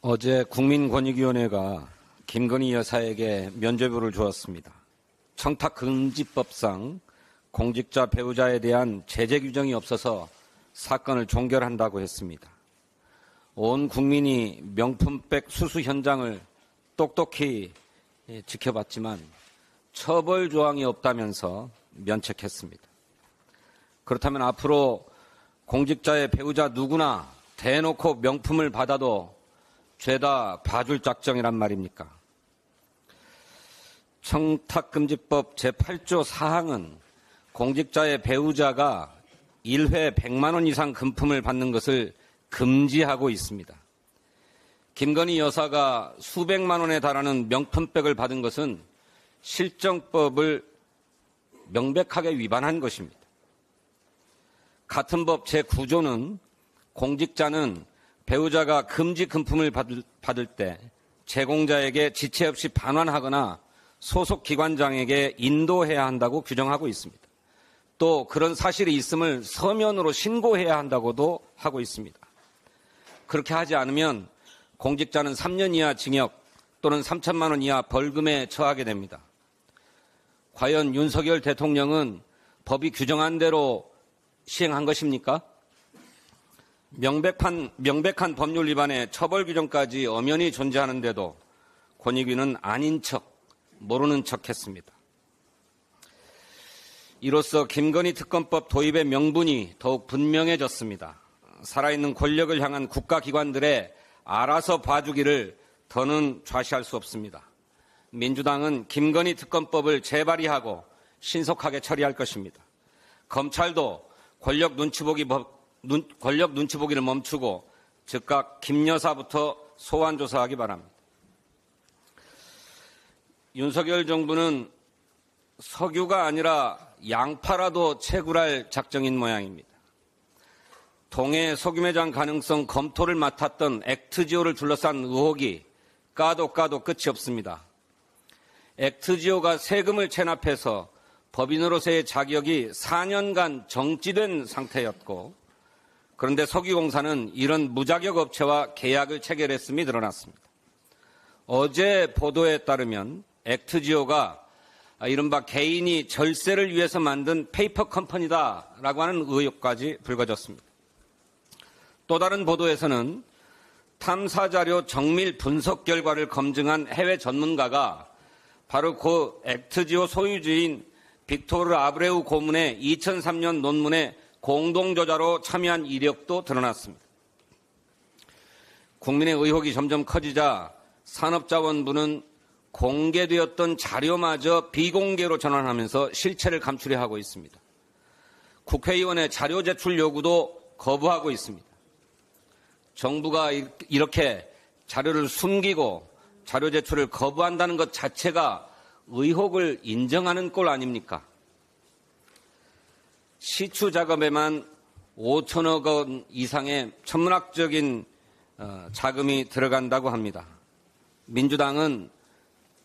어제 국민권익위원회가 김건희 여사에게 면죄부를 주었습니다. 청탁금지법상 공직자 배우자에 대한 제재 규정이 없어서 사건을 종결한다고 했습니다. 온 국민이 명품백 수수 현장을 똑똑히 지켜봤지만 처벌 조항이 없다면서 면책했습니다. 그렇다면 앞으로 공직자의 배우자 누구나 대놓고 명품을 받아도 죄다 봐줄 작정이란 말입니까? 청탁금지법 제8조 4항은 공직자의 배우자가 1회 100만 원 이상 금품을 받는 것을 금지하고 있습니다. 김건희 여사가 수백만 원에 달하는 명품백을 받은 것은 실정법을 명백하게 위반한 것입니다. 같은 법 제9조는 공직자는 배우자가 금지 금품을 받을 때 제공자에게 지체 없이 반환하거나 소속 기관장에게 인도해야 한다고 규정하고 있습니다. 또 그런 사실이 있음을 서면으로 신고해야 한다고도 하고 있습니다. 그렇게 하지 않으면 공직자는 3년 이하 징역 또는 3천만 원 이하 벌금에 처하게 됩니다. 과연 윤석열 대통령은 법이 규정한 대로 시행한 것입니까? 명백한 법률 위반에 처벌 규정까지 엄연히 존재하는데도 권익위는 아닌 척, 모르는 척 했습니다. 이로써 김건희 특검법 도입의 명분이 더욱 분명해졌습니다. 살아있는 권력을 향한 국가기관들의 알아서 봐주기를 더는 좌시할 수 없습니다. 민주당은 김건희 특검법을 재발의하고 신속하게 처리할 것입니다. 검찰도 권력 눈치보기를 멈추고 즉각 김 여사부터 소환 조사하기 바랍니다. 윤석열 정부는 석유가 아니라 양파라도 채굴할 작정인 모양입니다. 동해 석유 매장 가능성 검토를 맡았던 액트지오를 둘러싼 의혹이 까도 끝이 없습니다. 액트지오가 세금을 체납해서 법인으로서의 자격이 4년간 정지된 상태였고, 그런데 석유공사는 이런 무자격 업체와 계약을 체결했음이 드러났습니다. 어제 보도에 따르면 액트지오가 이른바 개인이 절세를 위해서 만든 페이퍼 컴퍼니다라고 하는 의혹까지 불거졌습니다. 또 다른 보도에서는 탐사자료 정밀 분석 결과를 검증한 해외 전문가가 바로 그 액트지오 소유주인 빅토르 아브레우 고문의 2003년 논문에 공동저자로 참여한 이력도 드러났습니다. 국민의 의혹이 점점 커지자 산업자원부는 공개되었던 자료마저 비공개로 전환하면서 실체를 감추려 하고 있습니다. 국회의원의 자료 제출 요구도 거부하고 있습니다. 정부가 이렇게 자료를 숨기고 자료 제출을 거부한다는 것 자체가 의혹을 인정하는 꼴 아닙니까? 시추 작업에만 5천억 원 이상의 천문학적인 자금이 들어간다고 합니다. 민주당은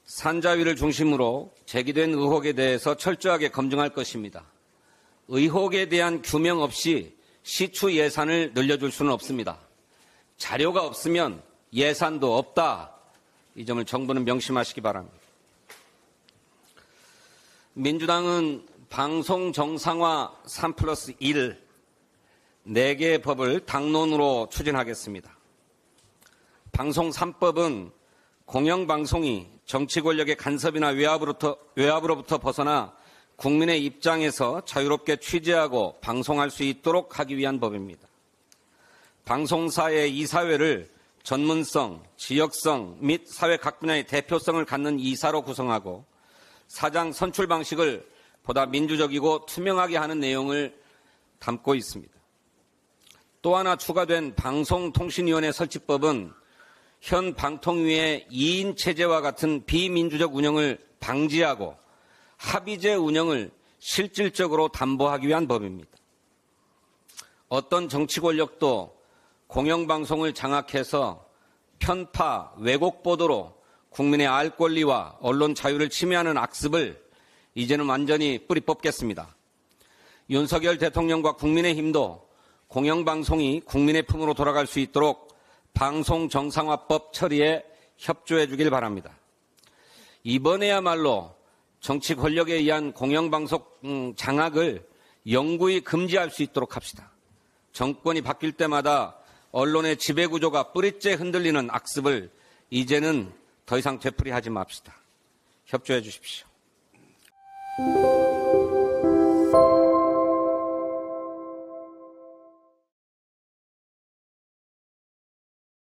산자위를 중심으로 제기된 의혹에 대해서 철저하게 검증할 것입니다. 의혹에 대한 규명 없이 시추 예산을 늘려줄 수는 없습니다. 자료가 없으면 예산도 없다. 이 점을 정부는 명심하시기 바랍니다. 민주당은 방송 정상화 3+1 4개의 법을 당론으로 추진하겠습니다. 방송 3법은 공영방송이 정치 권력의 간섭이나 외압으로부터 벗어나 국민의 입장에서 자유롭게 취재하고 방송할 수 있도록 하기 위한 법입니다. 방송사의 이사회를 전문성, 지역성 및 사회 각 분야의 대표성을 갖는 이사로 구성하고 사장 선출 방식을 보다 민주적이고 투명하게 하는 내용을 담고 있습니다. 또 하나 추가된 방송통신위원회 설치법은 현 방통위의 2인 체제와 같은 비민주적 운영을 방지하고 합의제 운영을 실질적으로 담보하기 위한 법입니다. 어떤 정치 권력도 공영방송을 장악해서 편파, 왜곡 보도로 국민의 알 권리와 언론 자유를 침해하는 악습을 이제는 완전히 뿌리 뽑겠습니다. 윤석열 대통령과 국민의힘도 공영방송이 국민의 품으로 돌아갈 수 있도록 방송정상화법 처리에 협조해 주길 바랍니다. 이번에야말로 정치 권력에 의한 공영방송 장악을 영구히 금지할 수 있도록 합시다. 정권이 바뀔 때마다 언론의 지배구조가 뿌리째 흔들리는 악습을 이제는 더 이상 되풀이하지 맙시다. 협조해 주십시오.